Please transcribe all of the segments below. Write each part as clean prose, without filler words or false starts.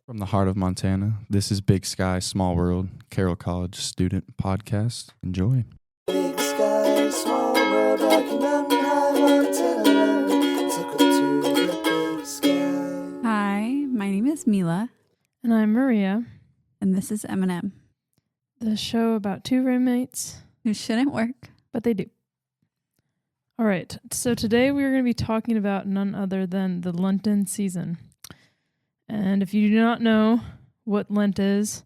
From the heart of Montana, this is Big Sky, Small World, Carroll College student podcast. Enjoy. Big sky, small world, Rocky Mountain High, Montana. So go to the big sky. Hi, my name is Mila, And I'm Maria, and this is M&M, the show about two roommates, who shouldn't work. but they do. All right, so today we're going to be talking about none other than the Lenten season. And if you do not know what Lent is,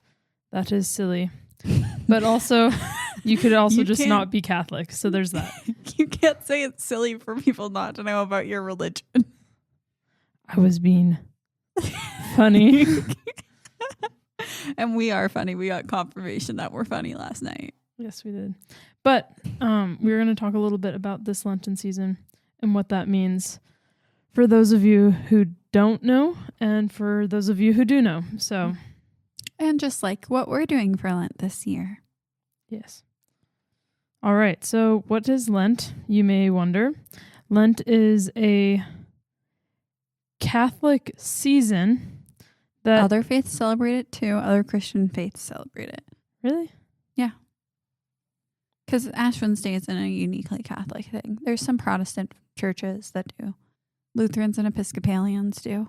that is silly. But also, you could also You just can't- not be Catholic, so there's that. You can't say it's silly for people not to know about your religion. I was being funny. And we are funny. We got confirmation that we're funny last night. Yes, we did. But we're going to talk a little bit about this Lenten season and what that means for those of you who don't know and for those of you who do know. So, And just like what we're doing for Lent this year. yes. All right. So, what is Lent? You may wonder. Lent is a Catholic season that... Other faiths celebrate it too. Other Christian faiths celebrate it. Really? Because Ash Wednesday isn't a uniquely Catholic thing. There's some Protestant churches that do. Lutherans and Episcopalians do.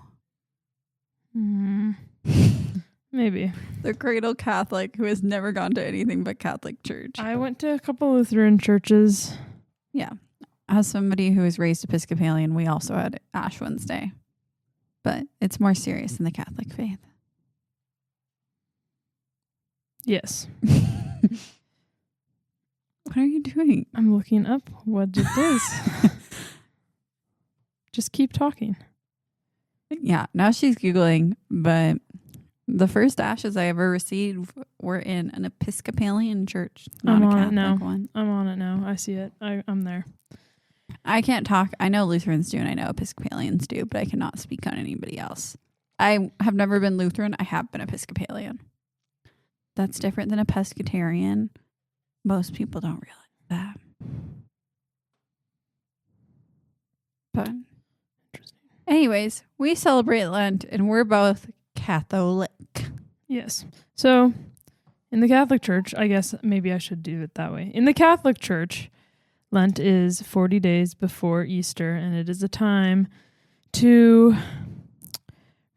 Maybe. The cradle Catholic who has never gone to anything but Catholic church. I went to a couple Lutheran churches. Yeah. As somebody who was raised Episcopalian, we also had Ash Wednesday. But it's more serious than the Catholic faith. Yes. What are you doing? I'm looking up what it is. Just keep talking. Yeah, now she's Googling, but the first ashes I ever received were in an Episcopalian church, not I'm a on it Catholic now. one. I'm on it now. I see it. I'm there. I can't talk. I know Lutherans do and I know Episcopalians do, but I cannot speak on anybody else. I have never been Lutheran. I have been Episcopalian. That's different than a pescatarian. Most people don't realize that. But Interesting. anyways, we celebrate Lent and we're both Catholic. Yes. So, in the Catholic Church, I guess maybe I should do it that way. In the Catholic Church, Lent is 40 days before Easter, and it is a time to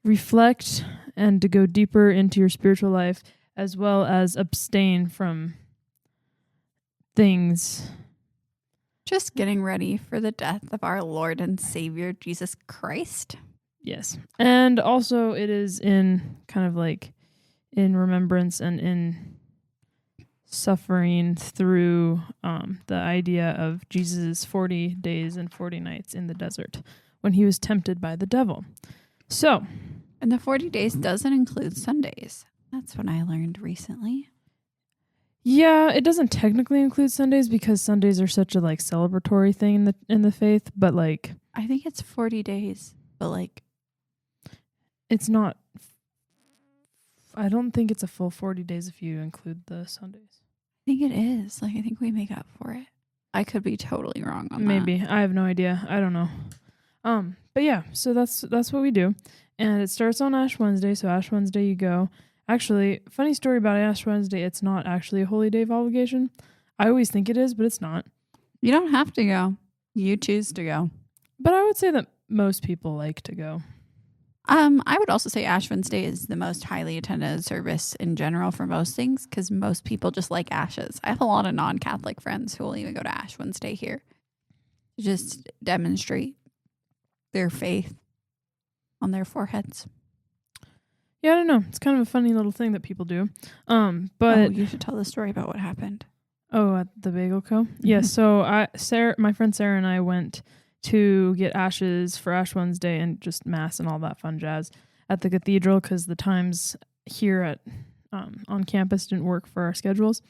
reflect and to go deeper into your spiritual life, as well as abstain from things. Just getting ready for the death of our Lord and Savior, Jesus Christ. Yes. And also it is in kind of like in remembrance and in suffering through the idea of Jesus' 40 days and 40 nights in the desert when he was tempted by the devil. So, And the 40 days doesn't include Sundays. That's what I learned recently. yeah, it doesn't technically include Sundays because Sundays are such a like celebratory thing in the faith, but like I think it's 40 days, but like, it's not. I don't think it's a full 40 days if you include the Sundays. I think it is. Like, I think we make up for it. I could be totally wrong on that. Maybe. I have no idea. I don't know. But yeah, so that's what we do. And it starts on Ash Wednesday. So Ash Wednesday you go. Actually, funny story about Ash Wednesday, it's not actually a holy day of obligation. I always think it is, but it's not. You don't have to go. You choose to go. But I would say that most people like to go. I would also say Ash Wednesday is the most highly attended service in general for most things because most people just like ashes. I have a lot of non-Catholic friends who will even go to Ash Wednesday here to just demonstrate their faith on their foreheads. Yeah, I don't know. It's kind of a funny little thing that people do. But Oh, you should tell the story about what happened. Oh, at the Bagel Co. Yes. So my friend Sarah and I went to get ashes for Ash Wednesday and just mass and all that fun jazz at the cathedral because the times here at on campus didn't work for our schedules.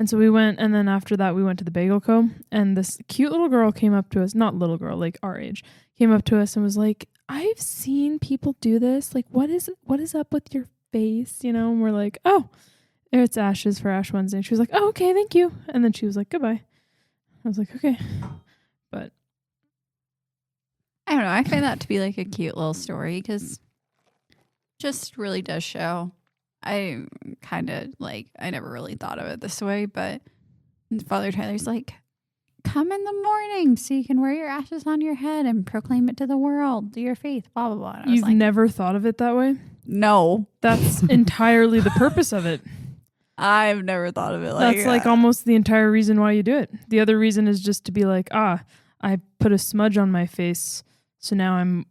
And so we went, and then after that we went to the Bagel Co. And this cute little girl came up to us, not little girl, like our age, came up to us and was like, I've seen people do this. Like, what is up with your face? You know, and we're like, oh, it's ashes for Ash Wednesday. And she was like, oh, okay, thank you. And then she was like, goodbye. I was like, okay. But I don't know. I find that to be like a cute little story because just really does show. I kind of I never really thought of it this way, but Father Tyler's like, come in the morning so you can wear your ashes on your head and proclaim it to the world, do your faith, blah, blah, blah. And I was You've never thought of it that way? No. That's entirely the purpose of it. I've never thought of it like That's like almost the entire reason why you do it. The other reason is just to be like, I put a smudge on my face, so now I'm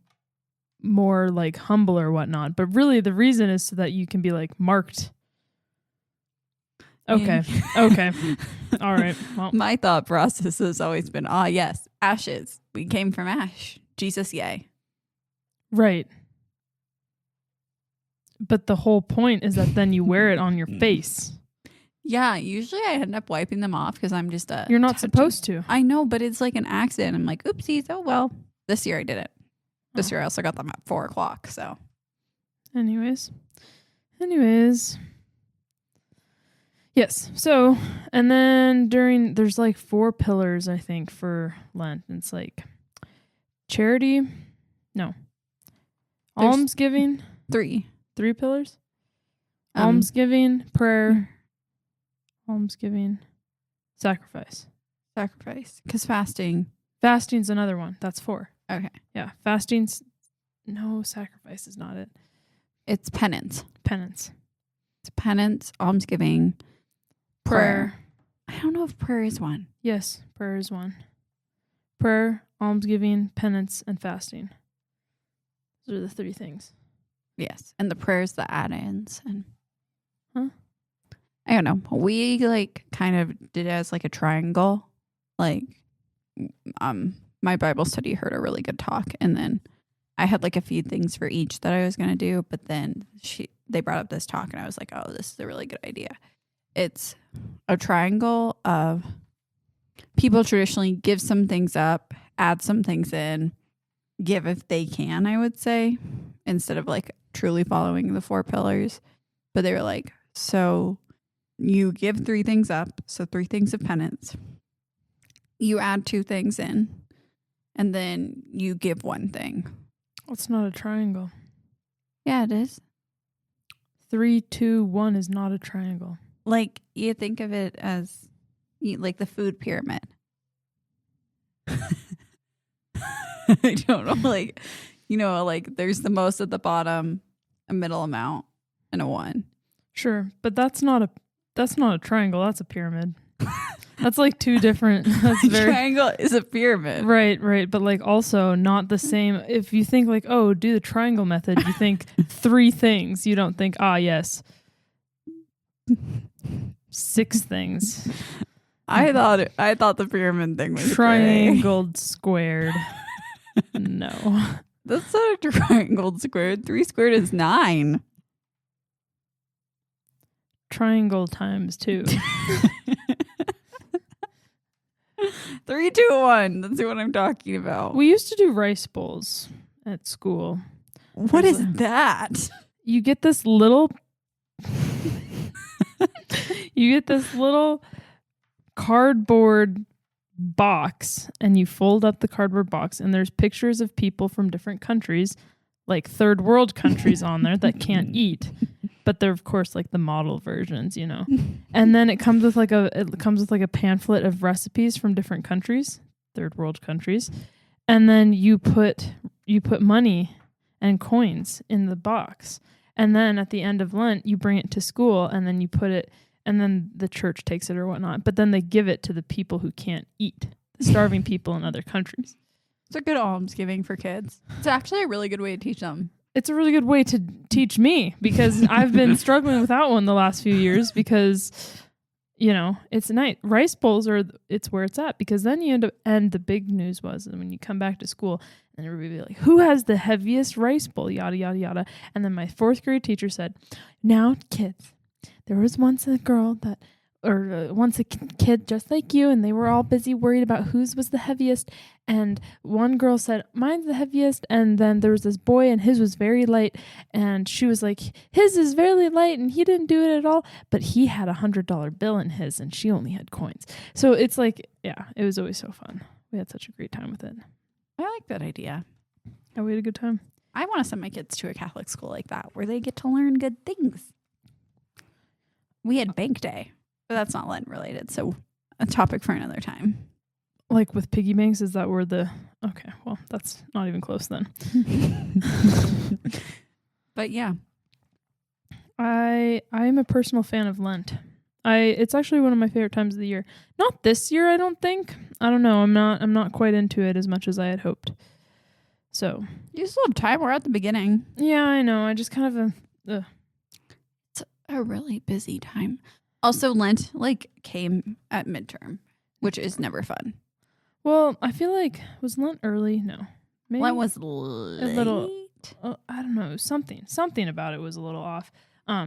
more like humble or whatnot. But really the reason is so that you can be like marked. Okay. Okay. All right. Well, my thought process has always been, yes, ashes. We came from ash. Jesus, yay. right. But the whole point is that then you wear it on your face. Yeah, usually I end up wiping them off because I'm just You're not supposed to. I know, but it's like an accident. I'm like, oopsies. Oh, well. This year I did it. This year I also got them at 4:00. So, Anyways. Yes. So, and then there's like 4 pillars, I think, for Lent. It's like charity. No. There's Almsgiving. 3. 3 pillars. Almsgiving, prayer, almsgiving, sacrifice. Sacrifice. Because fasting. Fasting's another one. That's 4. Okay. Yeah. Fasting's no, sacrifice is not it. It's penance. Penance. It's penance, almsgiving, Prayer. I don't know if prayer is one. Yes, prayer is one. Prayer, almsgiving, penance, and fasting. Those are the 3 things. Yes. And the prayers, the add-ins. And Huh? I don't know. We kind of did it as like a triangle. My Bible study heard a really good talk, and then I had like a few things for each that I was going to do, but then they brought up this talk, and I was like, oh, this is a really good idea. It's a triangle of people traditionally give some things up, add some things in, give if they can, I would say, instead of like truly following the 4 pillars. But they were like, so you give 3 things up, so 3 things of penance. You add 2 things in, and then you give 1 thing. It's not a triangle. Yeah, it is. 3, 2, 1 is not a triangle. Like, you think of it as like the food pyramid. I don't know. Like there's the most at the bottom, a middle amount, and a 1. Sure, but that's not a triangle. That's a pyramid. That's like 2 different. That's very triangle is a pyramid. right. But like also not the same. If you think like, oh, do the triangle method, you think 3 things. You don't think, yes, 6 things. I thought the pyramid thing was triangled, squared. No, that's not a triangled squared. 3 squared is 9. Triangle times 2. 3, 2, 1. That's what I'm talking about. We used to do rice bowls at school. What is that? You get this little cardboard box, and you fold up the cardboard box, and there's pictures of people from different countries, like 3rd world countries on there that can't eat. But they're of course like the model versions, you know. And then it comes with like a pamphlet of recipes from different countries, 3rd world countries. And then you put money and coins in the box. And then at the end of Lent, you bring it to school, and then you put it, and then the church takes it or whatnot. But then they give it to the people who can't eat, the starving people in other countries. It's a good almsgiving for kids. It's actually a really good way to teach them. It's a really good way to teach me, because I've been struggling without one the last few years, because, you know, it's nice. Rice bowls it's where it's at, because then you end up, and the big news was, and when you come back to school, and everybody would be like, who has the heaviest rice bowl, yada, yada, yada. And then my 4th grade teacher said, now kids, there was once a girl once a kid just like you, and they were all busy worried about whose was the heaviest, and one girl said, mine's the heaviest, and then there was this boy, and his was very light, and she was like, his is very light, and he didn't do it at all, but he had $100 bill in his, and she only had coins. So it's like, yeah, it was always so fun. We had such a great time with it. I like that idea. Yeah, we had a good time. I want to send my kids to a Catholic school like that where they get to learn good things. We had bank day, but that's not Lent related. So a topic for another time. Like with piggy banks, is that where the... Okay, well, that's not even close then. But yeah. I'm a personal fan of Lent. It's actually one of my favorite times of the year. Not this year, I don't think. I don't know. I'm not quite into it as much as I had hoped. So You still have time. We're at the beginning. yeah, I know. I just kind of It's a really busy time. Also, Lent came at midterm, which is never fun. well, I feel like was Lent early? No, maybe Lent was late. little- I don't know. Something about it was a little off. I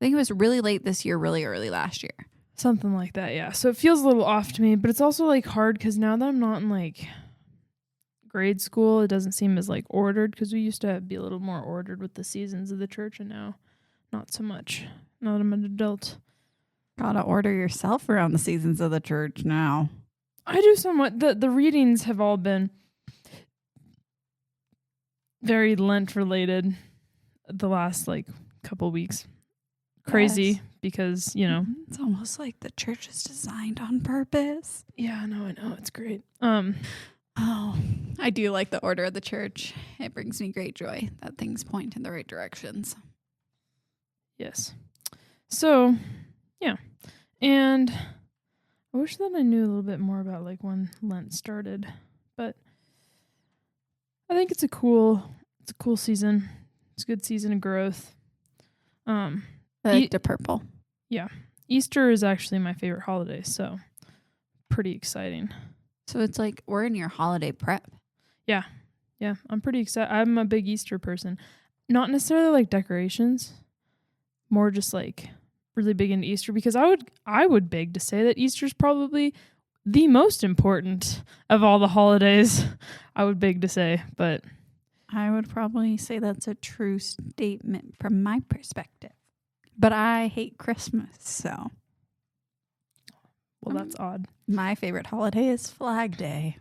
think it was really late this year, really early last year. Something like that. Yeah. So it feels a little off to me, but it's also like hard because now that I'm not in like grade school, it doesn't seem as like ordered because we used to be a little more ordered with the seasons of the church, and now not so much. Now that I'm an adult. Gotta order yourself around the seasons of the church now. I do somewhat. The readings have all been very Lent related the last like couple weeks. Crazy Yes. because, you know. It's almost like the church is designed on purpose. Yeah, I know. It's great. Oh, I do like the order of the church. It brings me great joy that things point in the right directions. Yes. So, yeah. And I wish that I knew a little bit more about like when Lent started, but I think it's a cool season. It's a good season of growth. I like the purple. Easter is actually my favorite holiday, so pretty exciting. So it's like we're in your holiday prep. Yeah, I'm pretty excited. I'm a big Easter person. Not necessarily like decorations, more just like really big into Easter because I would beg to say that Easter's probably the most important of all the holidays. I would beg to say, but I would probably say that's a true statement from my perspective. But I hate Christmas, so well, that's odd. my favorite holiday is Flag Day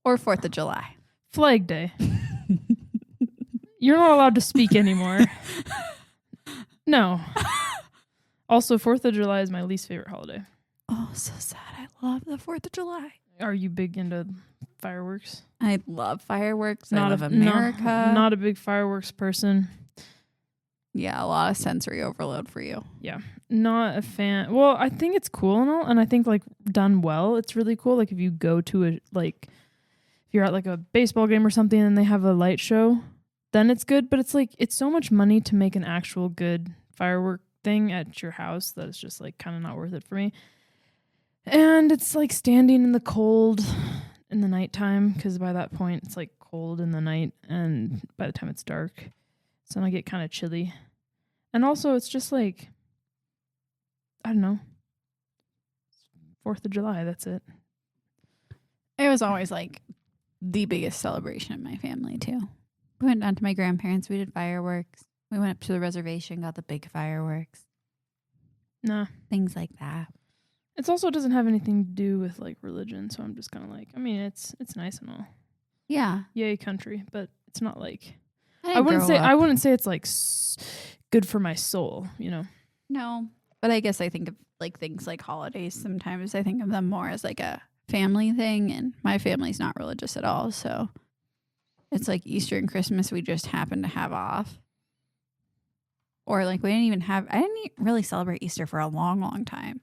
or 4th of July. Flag Day. You're not allowed to speak anymore. No. Also, 4th of July is my least favorite holiday. Oh, so sad. I love the 4th of July. Are you big into fireworks? I love fireworks. I love America. Not a big fireworks person. Yeah, a lot of sensory overload for you. Not a fan. Well, I think it's cool and all, and I think like done well, it's really cool. Like if you go to if you're at like a baseball game or something and they have a light show, then it's good. But it's like it's so much money to make an actual good firework thing at your house that it's just like kind of not worth it for me. And it's like standing in the cold in the nighttime because by that point it's like cold in the night and by the time it's dark, so I get kind of chilly. And also it's just like, I don't know, 4th of July, that's it. It was always like the biggest celebration in my family too. We went down to my grandparents. We did fireworks. We went up to the reservation, got the big fireworks. Nah. Things like that. It also doesn't have anything to do with like religion, so I'm just kind of like, I mean, it's nice and all. Yeah. Yay country, but it's not like I wouldn't say it's like good for my soul, you know. No, but I guess I think of like things like holidays. Sometimes I think of them more as like a family thing, and my family's not religious at all, so it's like Easter and Christmas we just happen to have off. Or like I didn't really celebrate Easter for a long, long time.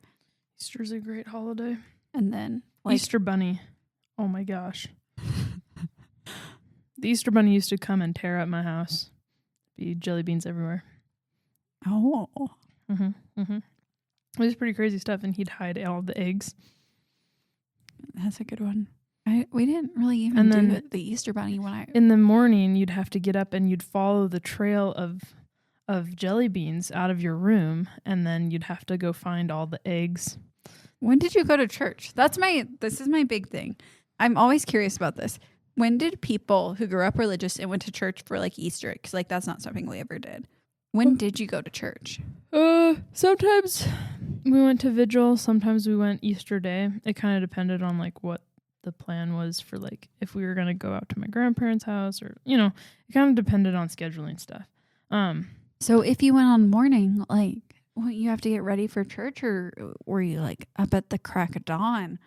Easter's a great holiday. And then like Easter bunny. Oh my gosh. The Easter bunny used to come and tear up my house. Be jelly beans everywhere. oh, It was pretty crazy stuff, and he'd hide all the eggs. that's a good one. We didn't really even And do then the Easter bunny when I in the morning, you'd have to get up and you'd follow the trail of jelly beans out of your room, and then you'd have to go find all the eggs. When did you go to church? This is my big thing. I'm always curious about this. When did people who grew up religious and went to church for like Easter, because like that's not something we ever did. When did you go to church? Sometimes we went to vigil, sometimes we went Easter day. It kind of depended on like what the plan was for like if we were gonna go out to my grandparents' house or it kind of depended on scheduling stuff. So if you went on morning, like, wouldn't you have to get ready for church, or were you like up at the crack of dawn?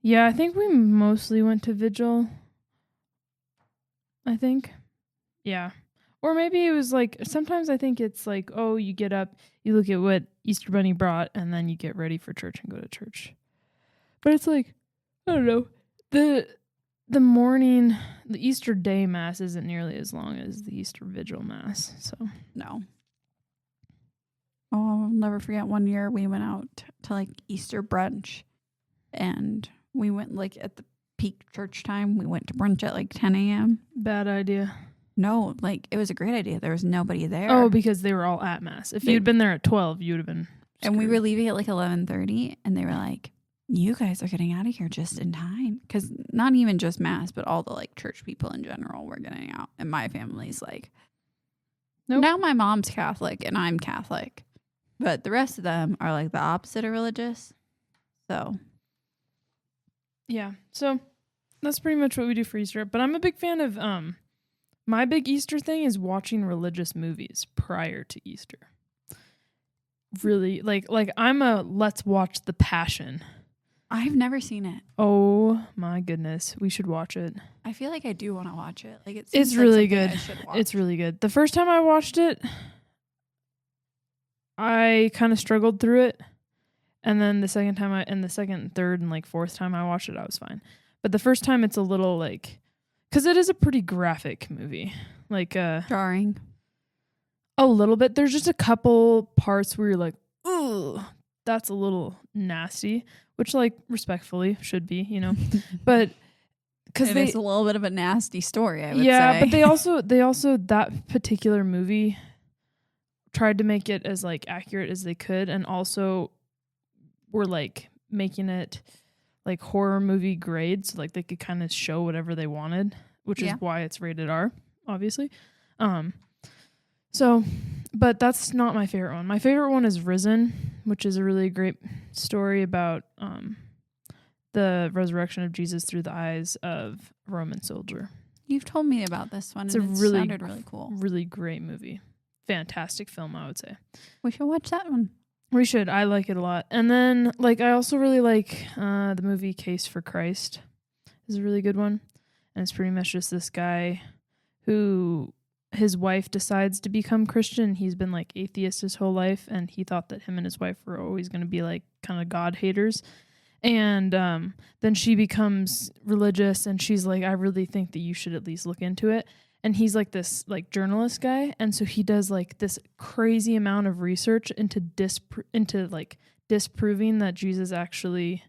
Yeah, I think we mostly went to vigil. I think. Yeah. Or maybe it was like, sometimes I think it's like, oh, you get up, you look at what Easter Bunny brought, and then you get ready for church and go to church. But it's like, I don't know. The morning, the Easter Day Mass isn't nearly as long as the Easter Vigil Mass. So No. Oh, I'll never forget one year we went out to like Easter brunch, and we went like at the peak church time. We went to brunch at like 10 a.m. bad idea. No, like it was a great idea. There was nobody there. Oh, because they were all at Mass. If you'd been there at 12, you would have been screwed. And we were leaving at like 11:30, and they were like, you guys are getting out of here just in time. Because not even just Mass, but all the like church people in general were getting out. And my family's like, nope. Now my mom's Catholic and I'm Catholic. But the rest of them are like the opposite of religious. So. Yeah. So that's pretty much what we do for Easter. But I'm a big fan of, my big Easter thing is watching religious movies prior to Easter. Really, like I'm a let's watch The Passion. I've never seen it. Oh my goodness, we should watch it. I feel like I do want to watch it. Like it's like really something good. I should watch. It's really good. The first time I watched it, I kind of struggled through it, and then the second time the second, third, and like fourth time I watched it, I was fine. But the first time, it's a little like, because it is a pretty graphic movie, like jarring. A little bit. There's just a couple parts where you're like, ooh, that's a little nasty, which like respectfully should be, but because it's a little bit of a nasty story, I would yeah, say. but they also that particular movie tried to make it as like accurate as they could, and also were like making it like horror movie grade, so like they could kind of show whatever they wanted, which is why it's rated R, obviously. So, but that's not my favorite one. My favorite one is Risen, which is a really great story about the resurrection of Jesus through the eyes of a Roman soldier. You've told me about this one. It's and a it really, sounded really cool. Really great movie. Fantastic film, I would say. We should watch that one. We should. I like it a lot. And then, like, I also really like the movie Case for Christ. It's a really good one. And it's pretty much just this guy who his wife decides to become Christian. He's been like atheist his whole life, and he thought that him and his wife were always going to be like kind of God haters. And then she becomes religious, and she's like, I really think that you should at least look into it. And he's like this like journalist guy, and so he does like this crazy amount of research into disproving that Jesus actually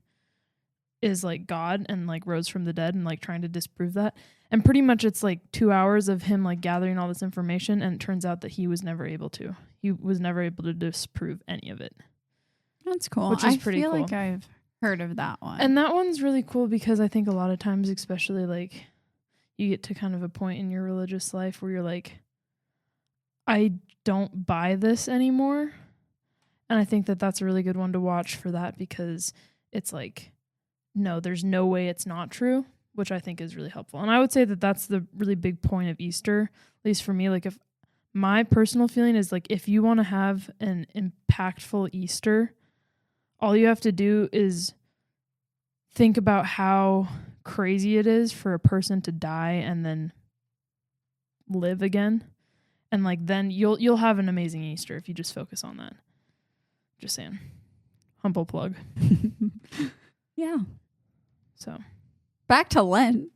is like God and like rose from the dead, and like trying to disprove that. And pretty much it's like 2 hours of him like gathering all this information, and it turns out that he was never able to. He was never able to disprove any of it. That's cool. Which is pretty I feel cool. like I've heard of that one. And that one's really cool because I think a lot of times, especially like you get to kind of a point in your religious life where you're like, I don't buy this anymore. And I think that that's a really good one to watch for that, because it's like, no, there's no way it's not true, which I think is really helpful. And I would say that that's the really big point of Easter, at least for me. Like, if my personal feeling is like, if you want to have an impactful Easter, all you have to do is think about how crazy it is for a person to die and then live again. And like, then you'll have an amazing Easter if you just focus on that. Just saying. Humble plug. Yeah. So Back to Lent.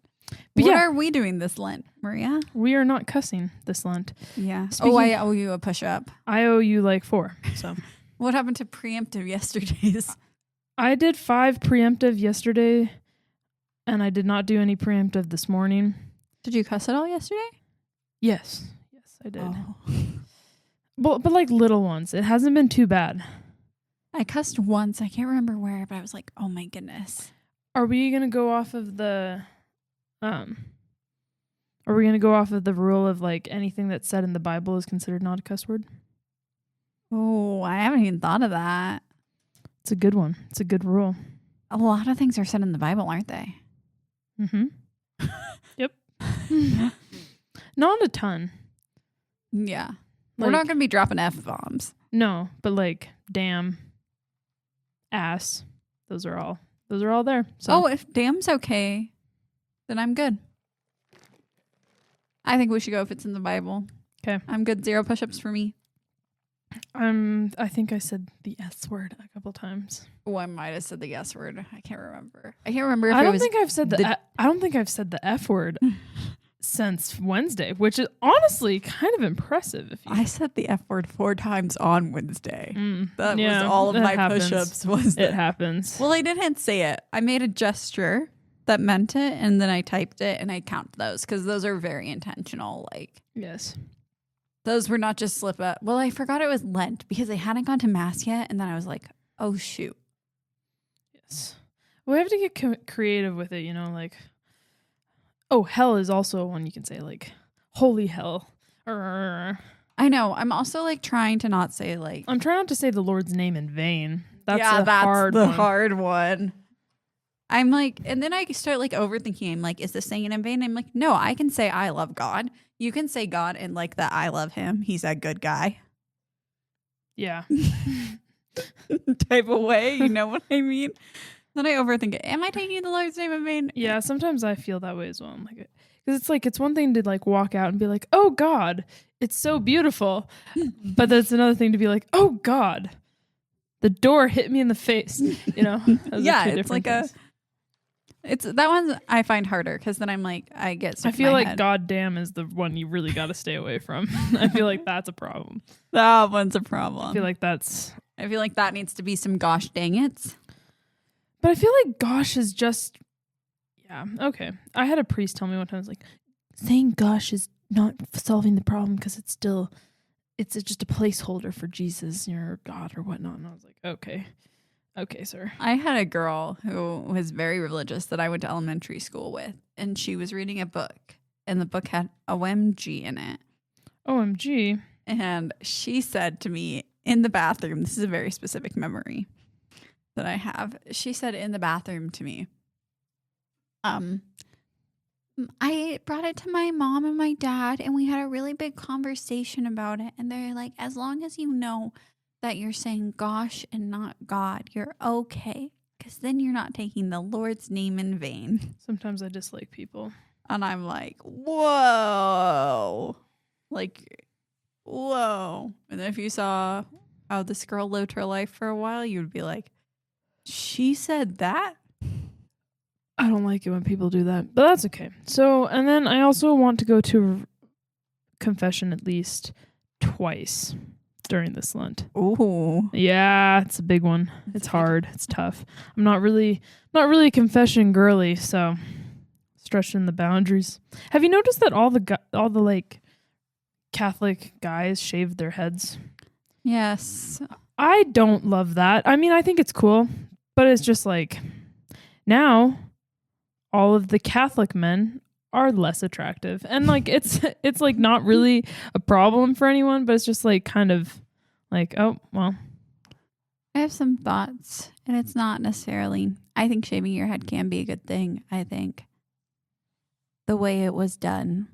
But What yeah. are we doing this Lent, Maria? we are not cussing this Lent. Yeah. Speaking- I owe you a push up. I owe you like 4. So What happened to preemptive yesterday's? I did 5 preemptive yesterday, and I did not do any preemptive this morning. Did you cuss at all yesterday? Yes, I did. Oh. But like little ones. It hasn't been too bad. I cussed once. I can't remember where, but I was like, oh my goodness. Are we gonna go off of the rule of like anything that's said in the Bible is considered not a cuss word? Oh, I haven't even thought of that. It's a good one. It's a good rule. A lot of things are said in the Bible, aren't they? Mm-hmm. Yep. Not a ton. Yeah. We're not going to be dropping F-bombs. No, but like damn, ass. Those are all there. So. Oh, if damn's okay, then I'm good. I think we should go if it's in the Bible. Okay. I'm good. 0 push-ups for me. I think I said the S word a couple times. Oh, I might have said the S word. I can't remember. I can't remember if I it don't was think I've said I don't think I've said the F word since Wednesday, which is honestly kind of impressive. If you I said the F word 4 times on Wednesday. That yeah, was all of that my happens. push-ups. Was It happens. Well, I didn't say it. I made a gesture that meant it, and then I typed it, and I count those because those are very intentional. Like, Yes. those were not just slip up. Well, I forgot it was Lent because I hadn't gone to Mass yet, and then I was like, oh, shoot. Yes. We have to get creative with it, like, oh, hell is also one you can say, like, holy hell. I know. I'm also, like, trying to not say, like... I'm trying not to say the Lord's name in vain. That's hard one. hard one. I'm like, and then I start, like, overthinking. I'm like, is this saying it in vain? I'm like, no, I can say I love God. You can say God and, like, that I love him. He's a good guy. Yeah. Type of way. You know what I mean? Then I overthink it. Am I taking the Lord's name in vain? Yeah, sometimes I feel that way as well. I'm like, because it's like, it's one thing to like walk out and be like, oh God, it's so beautiful. But that's another thing to be like, oh God, the door hit me in the face. Those Yeah, are two it's different like things. it's that one I find harder because then I'm like, I get stuck I feel in my like head. goddamn is the one you really got to stay away from. I feel like that's a problem. That one's a problem. I feel like that needs to be some gosh dang it. but I feel like gosh is just, yeah, okay. I had a priest tell me one time, I was like, saying gosh is not solving the problem because it's just a placeholder for Jesus, your God or whatnot. And I was like, okay, sir. I had a girl who was very religious that I went to elementary school with, and she was reading a book, and the book had OMG in it. OMG. And she said to me in the bathroom, this is a very specific memory that I have. She said in the bathroom to me, I brought it to my mom and my dad, and we had a really big conversation about it. And they're like, as long as you know that you're saying gosh and not God, you're okay. Because then you're not taking the Lord's name in vain. Sometimes I dislike people. And I'm like, whoa. Like, whoa. And if you saw how this girl lived her life for a while, you would be like, she said that? I don't like it when people do that, but that's okay. So, and then I also want to go to confession at least twice during this Lent. Ooh. Yeah, it's a big one. It's hard. It's tough. I'm not really a confession girly, so stretching the boundaries. Have you noticed that all the like Catholic guys shave their heads? Yes. I don't love that. I mean, I think it's cool, but it's just like now all of the Catholic men are less attractive. And like it's like not really a problem for anyone, but it's just like kind of like, oh, well. I have some thoughts, and it's not necessarily, I think shaving your head can be a good thing. I think the way it was done.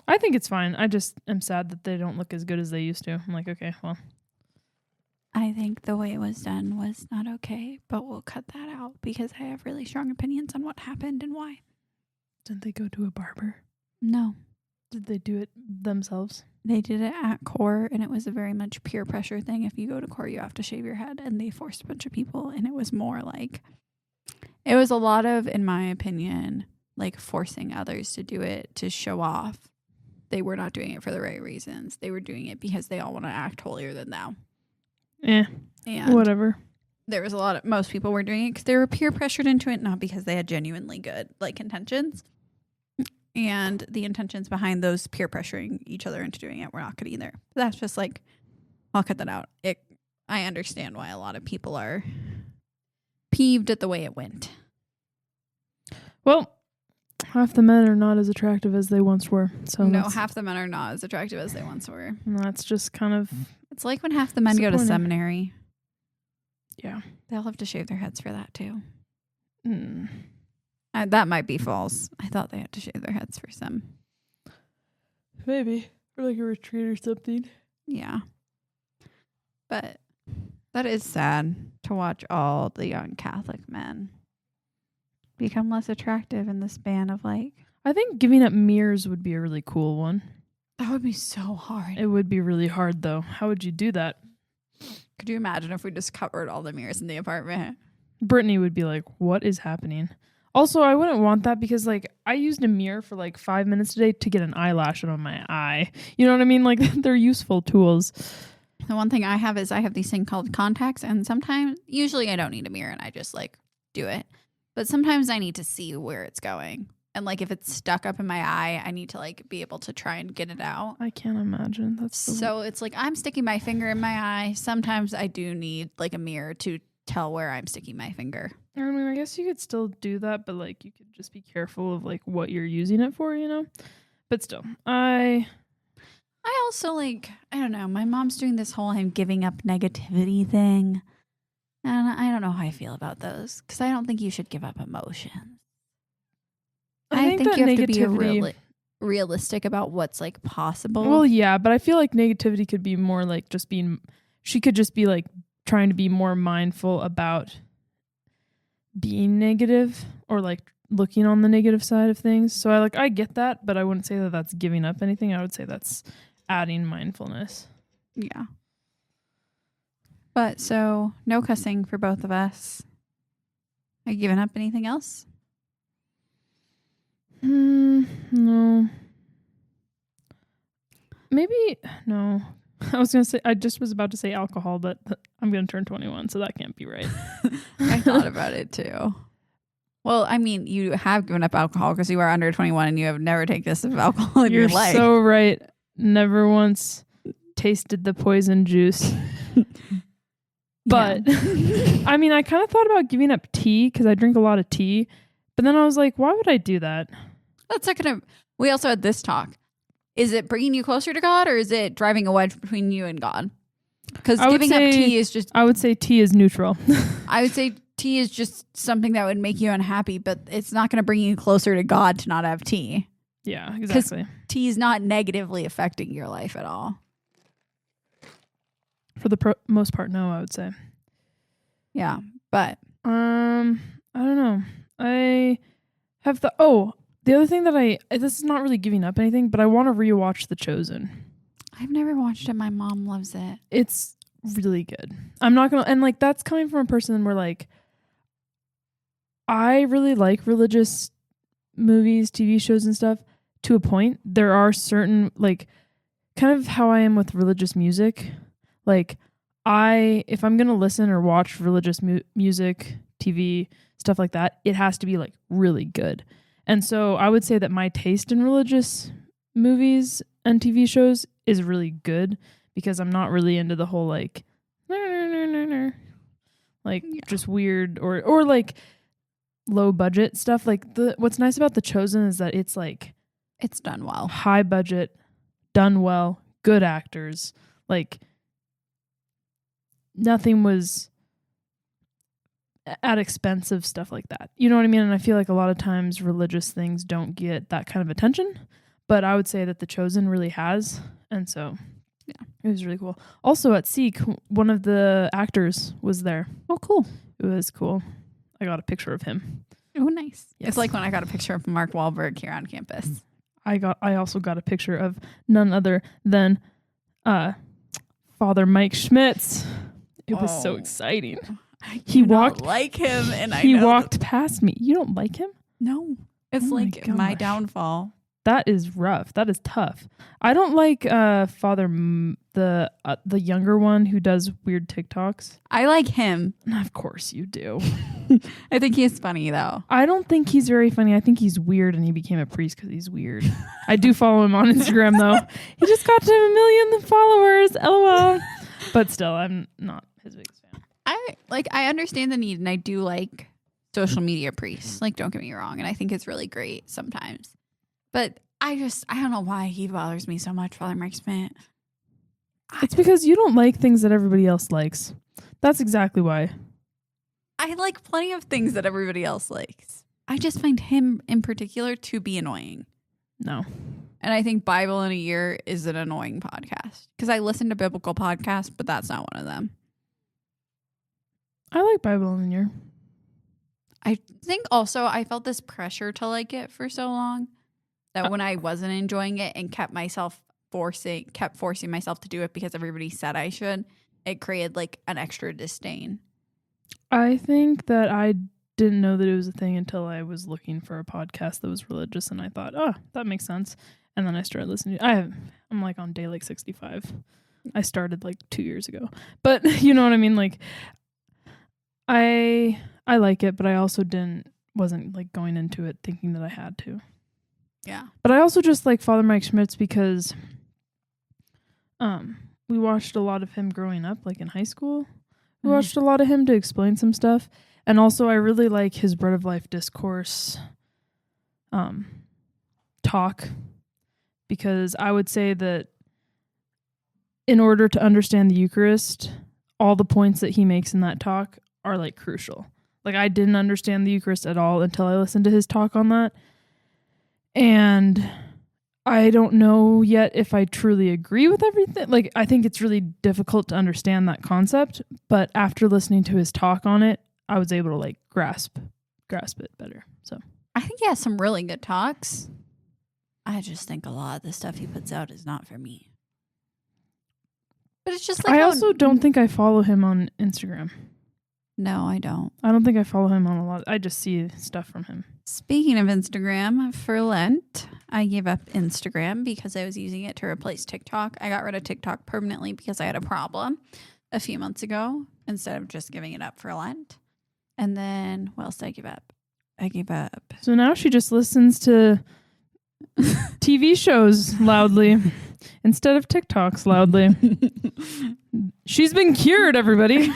I think it's fine. I just am sad that they don't look as good as they used to. I'm like, okay, well. I think the way it was done was not okay, but we'll cut that out because I have really strong opinions on what happened and why. Didn't they go to a barber? No. Did they do it themselves? They did it at core, and it was a very much peer pressure thing. If you go to core, you have to shave your head, and they forced a bunch of people, and it was more like, it was a lot of, in my opinion, like forcing others to do it to show off. They were not doing it for the right reasons. They were doing it because they all want to act holier than thou. Yeah. And whatever. there was most people were doing it because they were peer pressured into it, not because they had genuinely good like intentions. And the intentions behind those peer pressuring each other into doing it were not good either. That's just like, I'll cut that out. I understand why a lot of people are peeved at the way it went. Well, half the men are not as attractive as they once were. So No, half the men are not as attractive as they once were. that's just kind of, It's like when half the men go to disappointing. seminary. Yeah. They'll have to shave their heads for that too. Mm. That might be false. I thought they had to shave their heads for some. Maybe. Or like a retreat or something. Yeah. But that is sad to watch all the young Catholic men become less attractive in the span of like... I think giving up mirrors would be a really cool one. That would be so hard. It would be really hard, though. How would you do that? Could you imagine if we just covered all the mirrors in the apartment? Brittany would be like, what is happening? Also, I wouldn't want that because, like, I used a mirror for, like, 5 minutes today to get an eyelash on my eye. You know what I mean? Like, they're useful tools. The one thing I have is I have these thing called contacts, and sometimes, usually I don't need a mirror, and I just, like, do it. But sometimes I need to see where it's going. And, like, if it's stuck up in my eye, I need to, like, be able to try and get it out. I can't imagine. So it's like I'm sticking my finger in my eye. Sometimes I do need, like, a mirror to tell where I'm sticking my finger. I mean, I guess you could still do that, but, like, you could just be careful of, like, what you're using it for, you know? But still, I also, like, I don't know. My mom's doing this whole I'm giving up negativity thing. And I don't know how I feel about those because I don't think you should give up emotions. I think you have to be realistic about what's, like, possible. Well, yeah, but I feel like negativity could be more like just being, she could just be, like, trying to be more mindful about being negative or, like, looking on the negative side of things. So I get that, but I wouldn't say that that's giving up anything. I would say that's adding mindfulness. Yeah. But so no cussing for both of us. Are you giving up anything else? No. Maybe no. I just was about to say alcohol, but I'm going to turn 21, so that can't be right. I thought about it too. Well, I mean, you have given up alcohol because you are under 21 and you have never taken a sip of alcohol in your life. You're so right. Never once tasted the poison juice. But I mean, I kind of thought about giving up tea because I drink a lot of tea. But then I was like, why would I do that? That's not gonna. We also had this talk. Is it bringing you closer to God or is it driving a wedge between you and God? Because giving up tea is just... I would say tea is neutral. I would say tea is just something that would make you unhappy, but it's not going to bring you closer to God to not have tea. Yeah, exactly. Tea is not negatively affecting your life at all. For the most part, no, I would say. Yeah, but... I don't know. I have the other thing that this is not really giving up anything, but I want to rewatch The Chosen. I've never watched it. My mom loves it. It's really good. I'm not gonna, and like that's coming from a person where like I really like religious movies, TV shows and stuff to a point. There are certain, like, kind of how I am with religious music. Like if I'm going to listen or watch religious music, TV, stuff like that, it has to be like really good. And so I would say that my taste in religious movies and TV shows is really good because I'm not really into the whole like just weird or like low budget stuff. Like what's nice about The Chosen is that it's like it's done well, high budget, done well, good actors. Like nothing was at expense of stuff like that. You know what I mean? And I feel like a lot of times religious things don't get that kind of attention, but I would say that The Chosen really has. And so, yeah, it was really cool. Also at Seek, one of the actors was there. Oh, cool. It was cool. I got a picture of him. Oh, nice. Yes. It's like when I got a picture of Mark Wahlberg here on campus. I also got a picture of none other than Father Mike Schmitz. It was so exciting. He walked like him, and he walked past me. You don't like him? No, it's like my downfall. That is rough. That is tough. I don't like Father the younger one who does weird TikToks. I like him. Of course you do. I think he's funny though. I don't think he's very funny. I think he's weird, and he became a priest because he's weird. I do follow him on Instagram though. He just got to 1 million followers. LOL. But still, I'm not his biggest fan. I understand the need, and I do like social media priests. Like, don't get me wrong, and I think it's really great sometimes. But I don't know why he bothers me so much, Father Mike Schmidt. It's because you don't like things that everybody else likes. That's exactly why. I like plenty of things that everybody else likes. I just find him in particular to be annoying. No. And I think Bible in a Year is an annoying podcast because I listen to biblical podcasts, but that's not one of them. I like Bible in a Year. I think also I felt this pressure to like it for so long that when I wasn't enjoying it and kept forcing myself to do it because everybody said I should, it created like an extra disdain. I think that I didn't know that it was a thing until I was looking for a podcast that was religious, and I thought, oh, that makes sense. And then I started listening. I'm like on day like 65. I started like 2 years ago, but you know what I mean. Like, I like it, but I also wasn't like going into it thinking that I had to. Yeah. But I also just like Father Mike Schmitz because, we watched a lot of him growing up, like in high school. We watched a lot of him to explain some stuff. And also I really like his Bread of Life discourse talk, because I would say that in order to understand the Eucharist, all the points that he makes in that talk are like crucial. Like, I didn't understand the Eucharist at all until I listened to his talk on that. And I don't know yet if I truly agree with everything. Like, I think it's really difficult to understand that concept, but after listening to his talk on it, I was able to like grasp it better. So I think he has some really good talks. I just think a lot of the stuff he puts out is not for me. But it's just like I also don't think I follow him on Instagram. No, I don't. I don't think I follow him on a lot. I just see stuff from him. Speaking of Instagram, for Lent, I gave up Instagram because I was using it to replace TikTok. I got rid of TikTok permanently because I had a problem a few months ago instead of just giving it up for Lent. And then what else did I give up? I gave up. So now she just listens to TV shows loudly instead of TikToks loudly. She's been cured, everybody.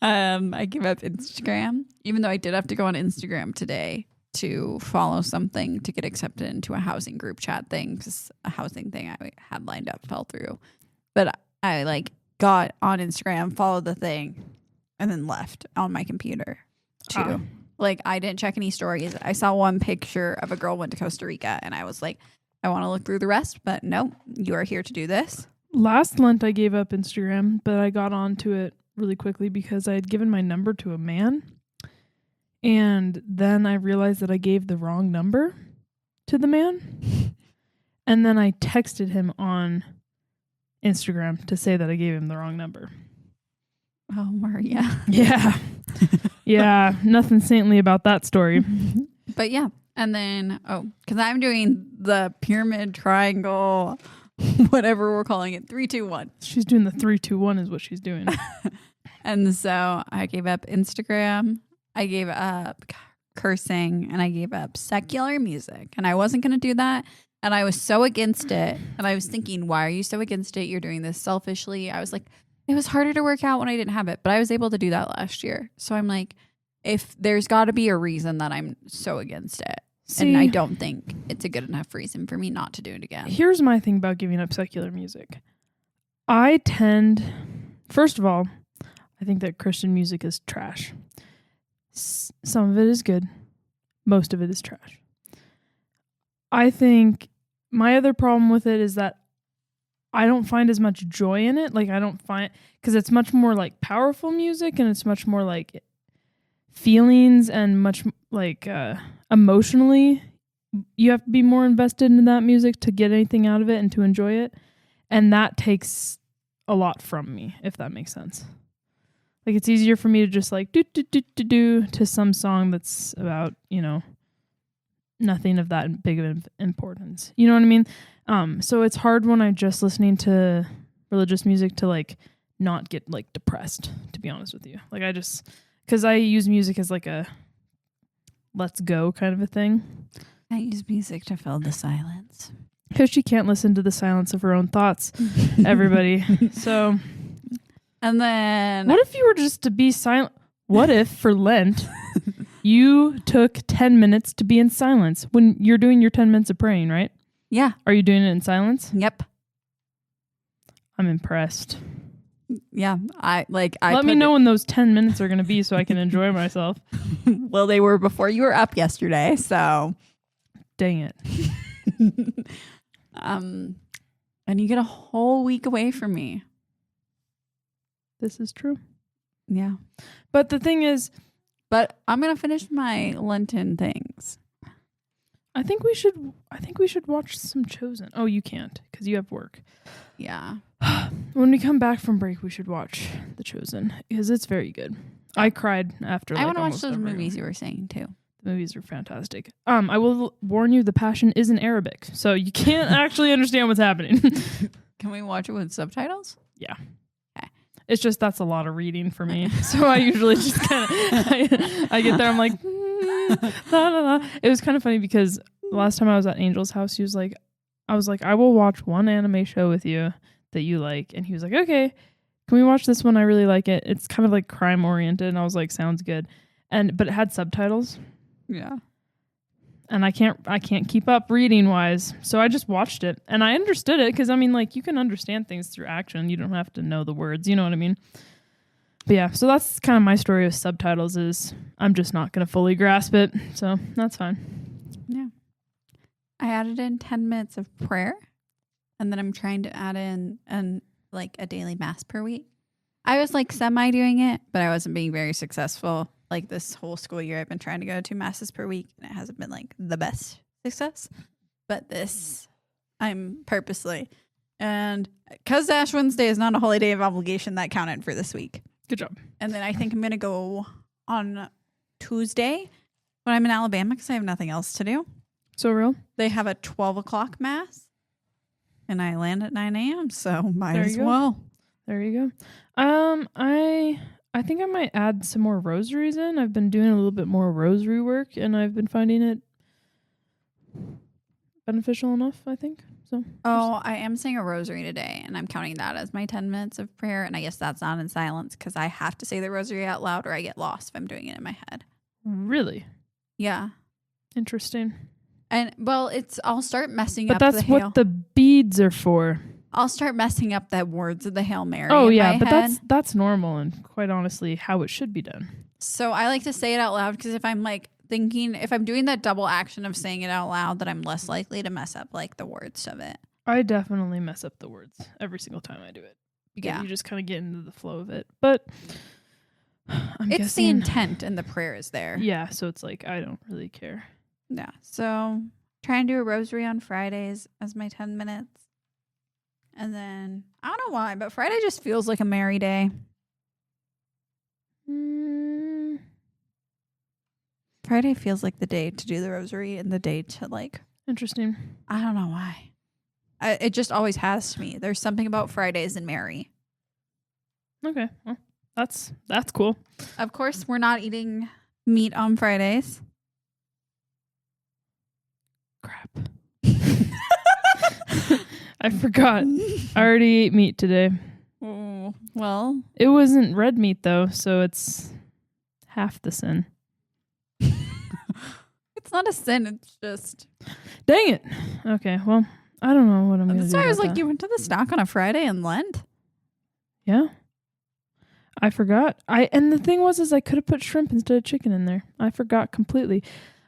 I gave up Instagram, even though I did have to go on Instagram today to follow something to get accepted into a housing group chat thing, because a housing thing I had lined up fell through. But I like got on Instagram, followed the thing, and then left on my computer too. Like, I didn't check any stories. I saw one picture of a girl went to Costa Rica, and I was like, I want to look through the rest, but no, you are here to do this. Last Lent, I gave up Instagram, but I got onto it really quickly because I had given my number to a man. And then I realized that I gave the wrong number to the man. And then I texted him on Instagram to say that I gave him the wrong number. Oh, Maria. Yeah. Yeah. Nothing saintly about that story. But yeah. And then, because I'm doing the pyramid triangle, whatever we're calling it, 3, 2, 1. She's doing the 3, 2, 1 is what she's doing. And so I gave up Instagram. I gave up cursing, and I gave up secular music. And I wasn't going to do that. And I was so against it. And I was thinking, why are you so against it? You're doing this selfishly. I was like, it was harder to work out when I didn't have it. But I was able to do that last year. So I'm like, if there's got to be a reason that I'm so against it. See, and I don't think it's a good enough reason for me not to do it again. Here's my thing about giving up secular music. First of all, I think that Christian music is trash. Some of it is good. Most of it is trash. I think my other problem with it is that I don't find as much joy in it. Like, I don't find, because it's much more like powerful music, and it's much more like feelings, and much like emotionally you have to be more invested in that music to get anything out of it and to enjoy it. And that takes a lot from me, if that makes sense. Like, it's easier for me to just like do to some song that's about, nothing of that big of importance. You know what I mean? So it's hard when I'm just listening to religious music to like not get like depressed, to be honest with you. Like, because I use music as like a let's go kind of a thing. I use music to fill the silence. Because she can't listen to the silence of her own thoughts, everybody. So, and then what if you were just to be silent? What if for Lent you took 10 minutes to be in silence when you're doing your 10 minutes of praying, right? Yeah. Are you doing it in silence? Yep. I'm impressed. Yeah, I Let me know when those 10 minutes are going to be so I can enjoy myself. Well, they were before you were up yesterday, so Dang it. and you get a whole week away from me. This is true. Yeah, But the thing is, but I'm gonna finish my Lenten things. I think we should watch some Chosen. Oh, you can't because you have work. Yeah, When we come back from break, we should watch The Chosen because it's very good. I cried after. I want to watch almost those every movies one. you were saying too. The movies are fantastic. I will warn you, the Passion is in Arabic, so you can't actually understand what's happening. Can we watch it with subtitles? Yeah. Okay. It's just that's a lot of reading for me. So I usually just kind of I get there, I'm like, la, la, la. It was kind of funny because last time I was at Angel's house, I was like, I will watch one anime show with you that you like. And he was like, okay, can we watch this one? I really like it. It's kind of like crime oriented. And I was like, sounds good. But it had subtitles. Yeah. And I can't keep up reading wise. So I just watched it and I understood it because I mean, like, you can understand things through action. You don't have to know the words. You know what I mean? But yeah, so that's kind of my story with subtitles is I'm just not going to fully grasp it. So that's fine. Yeah. I added in 10 minutes of prayer, and then I'm trying to add in a daily mass per week. I was like semi doing it, but I wasn't being very successful. Like this whole school year, I've been trying to go to 2 masses per week, and it hasn't been like the best success. But this, I'm purposely. And because Ash Wednesday is not a holy day of obligation, that counted for this week. Good job. And then I think I'm going to go on Tuesday when I'm in Alabama because I have nothing else to do. So real? They have a 12 o'clock mass, and I land at 9 a.m., so might There as you go. well. There you go. I think I might add some more rosaries in. I've been doing a little bit more rosary work, and I've been finding it beneficial enough, I think. So. Oh, I am saying a rosary today, and I'm counting that as my 10 minutes of prayer, and I guess that's not in silence because I have to say the rosary out loud or I get lost if I'm doing it in my head. Really? Yeah. Interesting. And, well, I'll start messing But up that's the what the beads are for. I'll start messing up the words of the Hail Mary Oh, in yeah, my but head. that's normal and quite honestly how it should be done. So I like to say it out loud because if I'm like thinking, if I'm doing that double action of saying it out loud, that I'm less likely to mess up like the words of it. I definitely mess up the words every single time I do it. Because Yeah. you just kind of get into the flow of it. But I'm It's guessing, the intent and the prayer is there. Yeah, so it's like I don't really care. Yeah. So try and do a rosary on Fridays as my 10 minutes. And then I don't know why, but Friday just feels like a merry day. Friday feels like the day to do the rosary and the day to like, Interesting. I don't know why. It just always has to me. There's something about Fridays and merry. Okay. Well, that's cool. Of course, we're not eating meat on Fridays. Crap. I forgot. I already ate meat today. Oh, well, It wasn't red meat though, so it's half the sin. it's not a sin. It's just. Dang it. Okay, well, I don't know what I'm going to do. That's why I was about like, that. you went to the stock on a Friday in Lent? Yeah. I forgot. And the thing was I could have put shrimp instead of chicken in there. I forgot completely.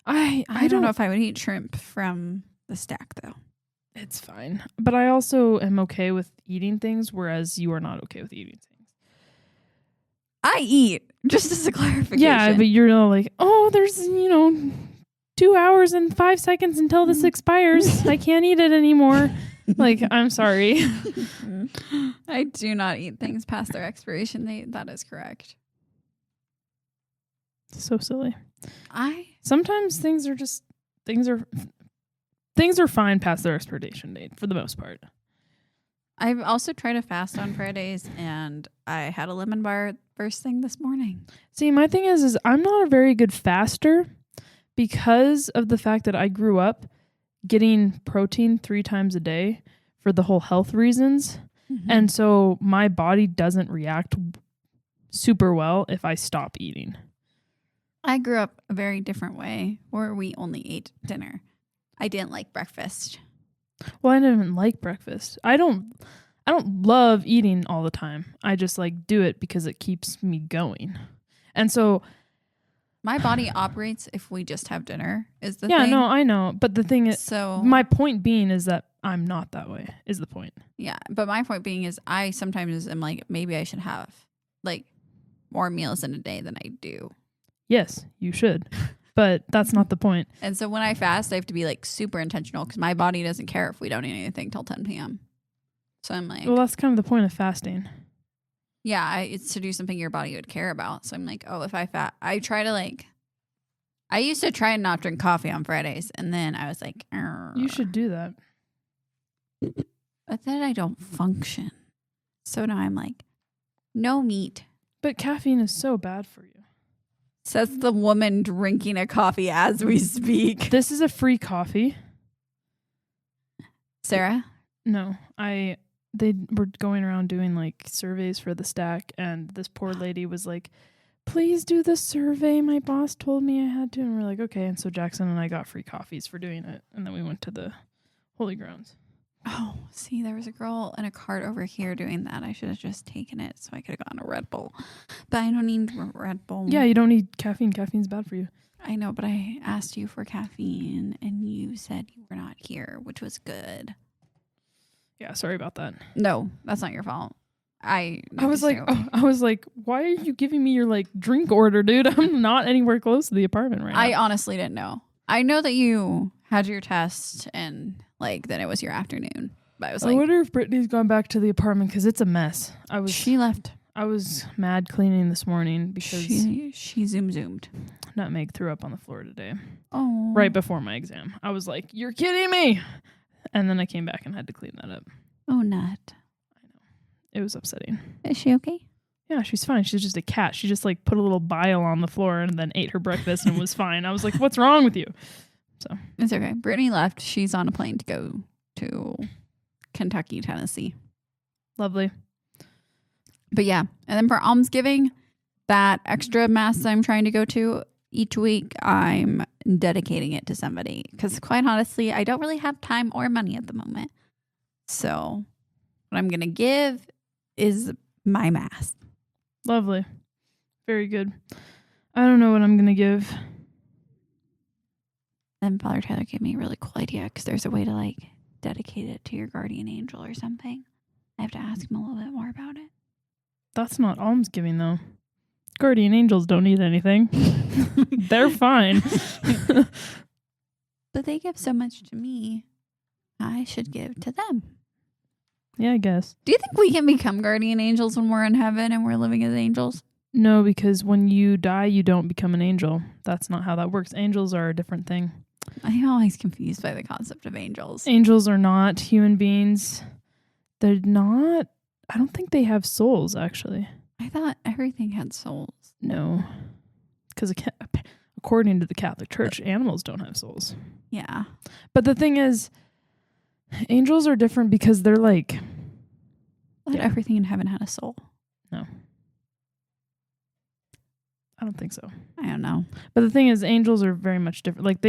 I don't know if I would eat shrimp from the stack, though. It's fine. But I also am okay with eating things, whereas you are not okay with eating things. I eat, just as a clarification. Yeah, but you're all like, oh, there's, 2 hours and 5 seconds until this expires. I can't eat it anymore. Like, I'm sorry. I do not eat things past their expiration date. That is correct. So silly. I Sometimes things are fine past their expiration date for the most part. I've also tried to fast on Fridays, and I had a lemon bar first thing this morning. See, my thing is I'm not a very good faster because of the fact that I grew up getting protein 3 times a day for the whole health reasons. Mm-hmm. And so my body doesn't react super well if I stop eating. I grew up a very different way, where we only ate dinner. I didn't like breakfast. Well, I didn't even like breakfast. I don't I don't love eating all the time. I just like do it because it keeps me going. And so My body operates if we just have dinner is the yeah, thing. no, I know. But the thing is, So my point being is that I'm not that way is the point. yeah, but my point being is I sometimes am like, maybe I should have like more meals in a day than I do. Yes, you should. But that's not the point. And so when I fast, I have to be like super intentional because my body doesn't care if we don't eat anything till 10 p.m. So I'm like, Well, that's kind of the point of fasting. yeah, it's to do something your body would care about. So I'm like, oh, if I try to like, I used to try and not drink coffee on Fridays. And then I was like, You should do that. but then I don't function. So now I'm like, no meat. But caffeine is so bad for you. Says the woman drinking a coffee as we speak. This is a free coffee. Sarah? No, they were going around doing like surveys for the stack, and this poor lady was like, please do the survey. My boss told me I had to. And we're like, okay. And so Jackson and I got free coffees for doing it. And then we went to the Holy Grounds. Oh, see, there was a girl in a cart over here doing that. I should have just taken it so I could have gotten a Red Bull. But I don't need Red Bull. Yeah, you don't need caffeine. Caffeine's bad for you. I know, but I asked you for caffeine and you said you were not here, which was good. Yeah, sorry about that. No, that's not your fault. I was like, why are you giving me your like drink order, dude? I'm not anywhere close to the apartment right now. I honestly didn't know. I know that you had your test and like then it was your afternoon. But I was I wonder if Brittany's gone back to the apartment because it's a mess. She left. I was mad cleaning this morning because she zoomed. Nutmeg threw up on the floor today. Oh, Right before my exam. I was like, you're kidding me. And then I came back and had to clean that up. Oh, Nut. It was upsetting. Is she okay? Yeah, she's fine. She's just a cat. She just like put a little bile on the floor and then ate her breakfast and was fine. I was like, what's wrong with you? So It's okay. Brittany left. She's on a plane to go to Kentucky, Tennessee. lovely. But yeah. And then for almsgiving, that extra mass I'm trying to go to each week, I'm dedicating it to somebody. Because quite honestly, I don't really have time or money at the moment. So what I'm going to give is my mass. Lovely. Very good. I don't know what I'm going to give. Then Father Tyler gave me a really cool idea because there's a way to like dedicate it to your guardian angel or something. I have to ask him a little bit more about it. That's not almsgiving though. Guardian angels don't need anything. They're fine. But they give so much to me. I should give to them. Yeah, I guess. Do you think we can become guardian angels when we're in heaven and we're living as angels? No, because when you die, you don't become an angel. That's not how that works. Angels are a different thing. I'm always confused by the concept of angels. Angels are not human beings. They're not. I don't think they have souls, actually. I thought everything had souls. No. Because according to the Catholic Church, animals don't have souls. Yeah. But the thing is, angels are different because they're like... I thought everything in heaven had a soul. No. I don't think so. I don't know. But the thing is, angels are very much different. Like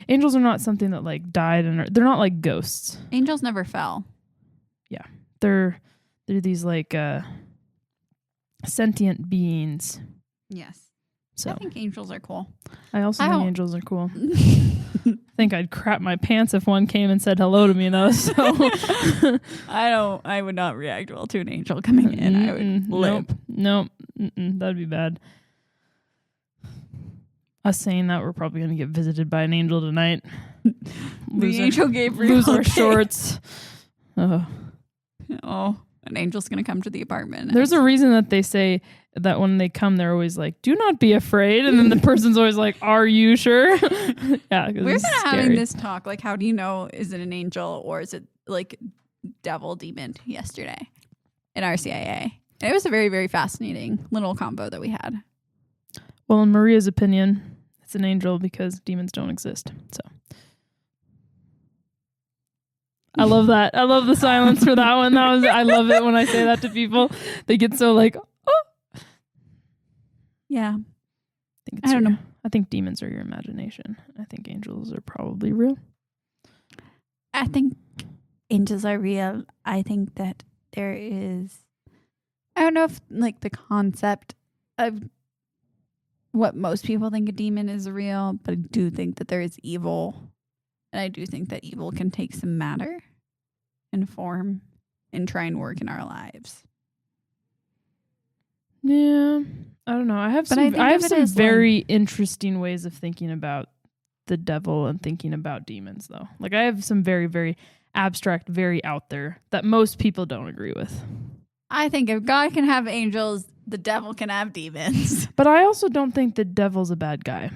angels are not something that like died and they're not like ghosts. Angels never fell. Yeah. They're these like sentient beings. Yes. So I think angels are cool. I also I think don't- angels are cool. I think I'd crap my pants if one came and said hello to me though. So I would not react well to an angel coming in. I would limp. Nope. That'd be bad. Us saying that, we're probably going to get visited by an angel tonight. The angel Gabriel. Lose our shorts. Oh. Oh, an angel's going to come to the apartment. There's a reason that they say that when they come, they're always like, do not be afraid. And then the person's always like, are you sure? Yeah. We're kind of having this talk. Like, how do you know, is it an angel or is it like devil demon yesterday in our CIA? And it was a very, very fascinating little combo that we had. Well, in Maria's opinion, it's an angel because demons don't exist. So I love that. I love the silence for that one. I love it when I say that to people. They get so like, oh. Yeah. I don't know. I think demons are your imagination. I think angels are probably real. I think angels are real. I think that there is, I don't know if like the concept of what most people think a demon is real, but I do think that there is evil. And I do think that evil can take some matter and form and try and work in our lives. Yeah, I don't know. I have But I some. think I have of it some as, very interesting ways of thinking about the devil and thinking about demons, though. Like I have some very, very abstract, very out there that most people don't agree with. I think if God can have angels, the devil can have demons. But I also don't think the devil's a bad guy.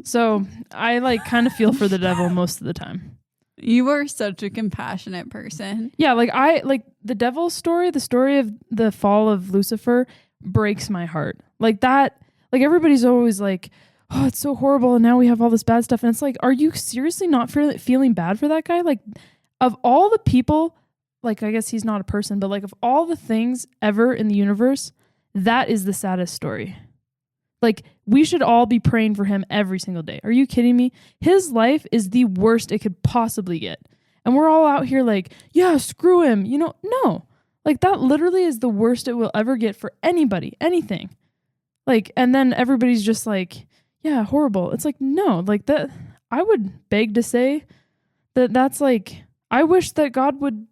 So I like kind of feel for the devil most of the time. You are such a compassionate person. Yeah, like I like the devil's story, the story of the fall of Lucifer breaks my heart. Like that, like everybody's always like, oh, it's so horrible and now we have all this bad stuff. And it's like, are you seriously not feeling bad for that guy? Like of all the people, like I guess he's not a person, but like of all the things ever in the universe, that is the saddest story. Like we should all be praying for him every single day. Are you kidding me? His life is the worst it could possibly get. And we're all out here like, yeah, screw him. You know, no. Like that literally is the worst it will ever get for anybody, anything. Like, and then everybody's just like, yeah, horrible. It's like, no, like that. I would beg to say that that's like, I wish that God would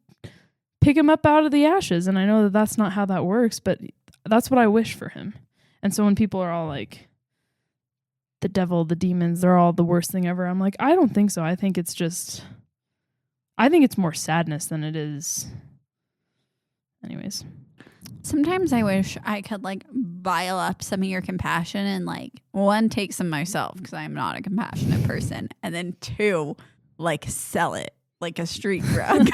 pick him up out of the ashes. And I know that that's not how that works, but that's what I wish for him. And so when people are all like, the devil, the demons, they're all the worst thing ever. I'm like, I don't think so. I think it's more sadness than it is. Anyways. Sometimes I wish I could like vial up some of your compassion and like one, take some myself because I'm not a compassionate person. And then two, like sell it like a street drug.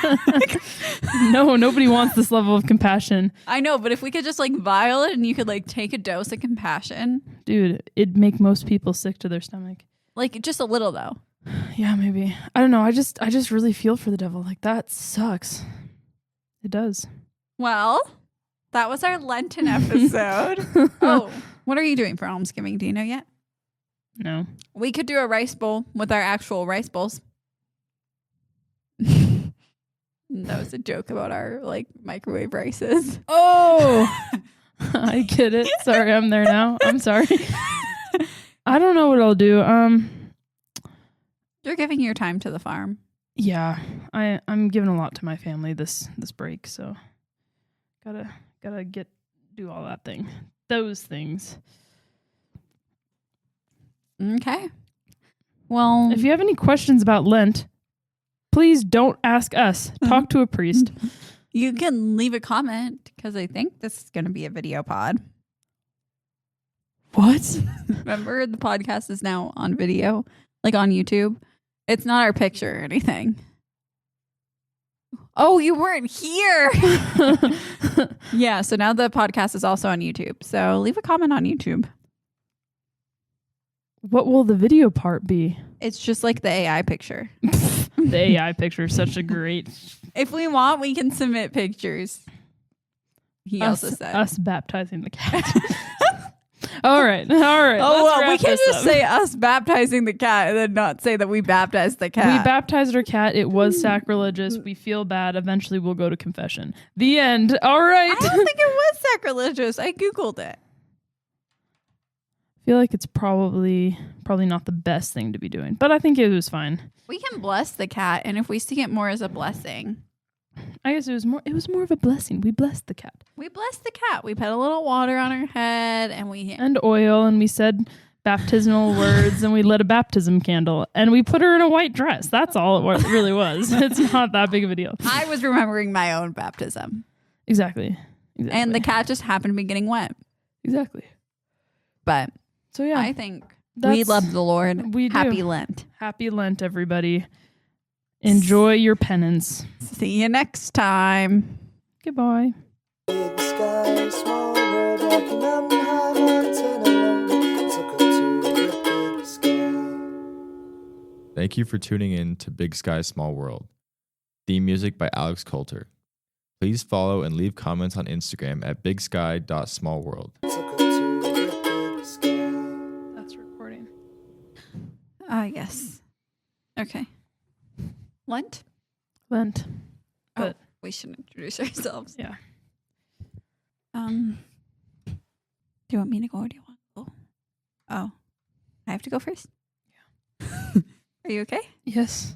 No, nobody wants this level of compassion. I know, but if we could just like vial it and you could like take a dose of compassion. Dude, it'd make most people sick to their stomach. Like just a little though. Yeah, maybe. I don't know. I just really feel for the devil. Like that sucks. It does. Well, that was our Lenten episode. Oh, what are you doing for Almsgiving? Do you know yet? No. We could do a rice bowl with our actual rice bowls. That was a joke about our like microwave rices. Oh, I get it. Sorry, I'm there now. I'm sorry. I don't know what I'll do. You're giving your time to the farm. Yeah, I'm giving a lot to my family this break, so gotta do all that thing, those things. Okay. Well, If you have any questions about Lent, please don't ask us. Talk to a priest. you can leave a comment because I think this is going to be a video pod. What? Remember, the podcast is now on video, like on YouTube. It's not our picture or anything. Oh, you weren't here. Yeah, so now the podcast is also on YouTube. So leave a comment on YouTube. What will the video part be? It's just like the AI picture. The AI picture is such a great... If we want, we can submit pictures. He also said. Us baptizing the cat. All right. Oh, well, we wrap can this just up. say us baptizing the cat and then not say that we baptized the cat. We baptized our cat. It was sacrilegious. We feel bad. Eventually, we'll go to confession. The end. All right. I don't think it was sacrilegious. I Googled it. I feel like it's probably not the best thing to be doing, but I think it was fine. We can bless the cat, and if we see it more as a blessing. I guess it was more of a blessing. We blessed the cat. We blessed the cat. We put a little water on her head, and oil, and we said baptismal words, and we lit a baptism candle, and we put her in a white dress. That's all it really was. It's not that big of a deal. I was remembering my own baptism. Exactly. And the cat just happened to be getting wet. Exactly. But so yeah, I think we love the Lord. We do. Happy Lent. Happy Lent, everybody. Enjoy your penance. See you next time. Goodbye. Big sky, small world, like an high mountain alone. Took her to the big sky. Thank you for tuning in to Big Sky, Small World. Theme music by Alex Coulter. Please follow and leave comments on Instagram at bigsky.smallworld. Took her to the big sky. That's recording. Yes. Okay. Lent? Lent. But We should introduce ourselves. Yeah. Do you want me to go or do you want to go? Oh, I have to go first? Yeah. Are you okay? Yes.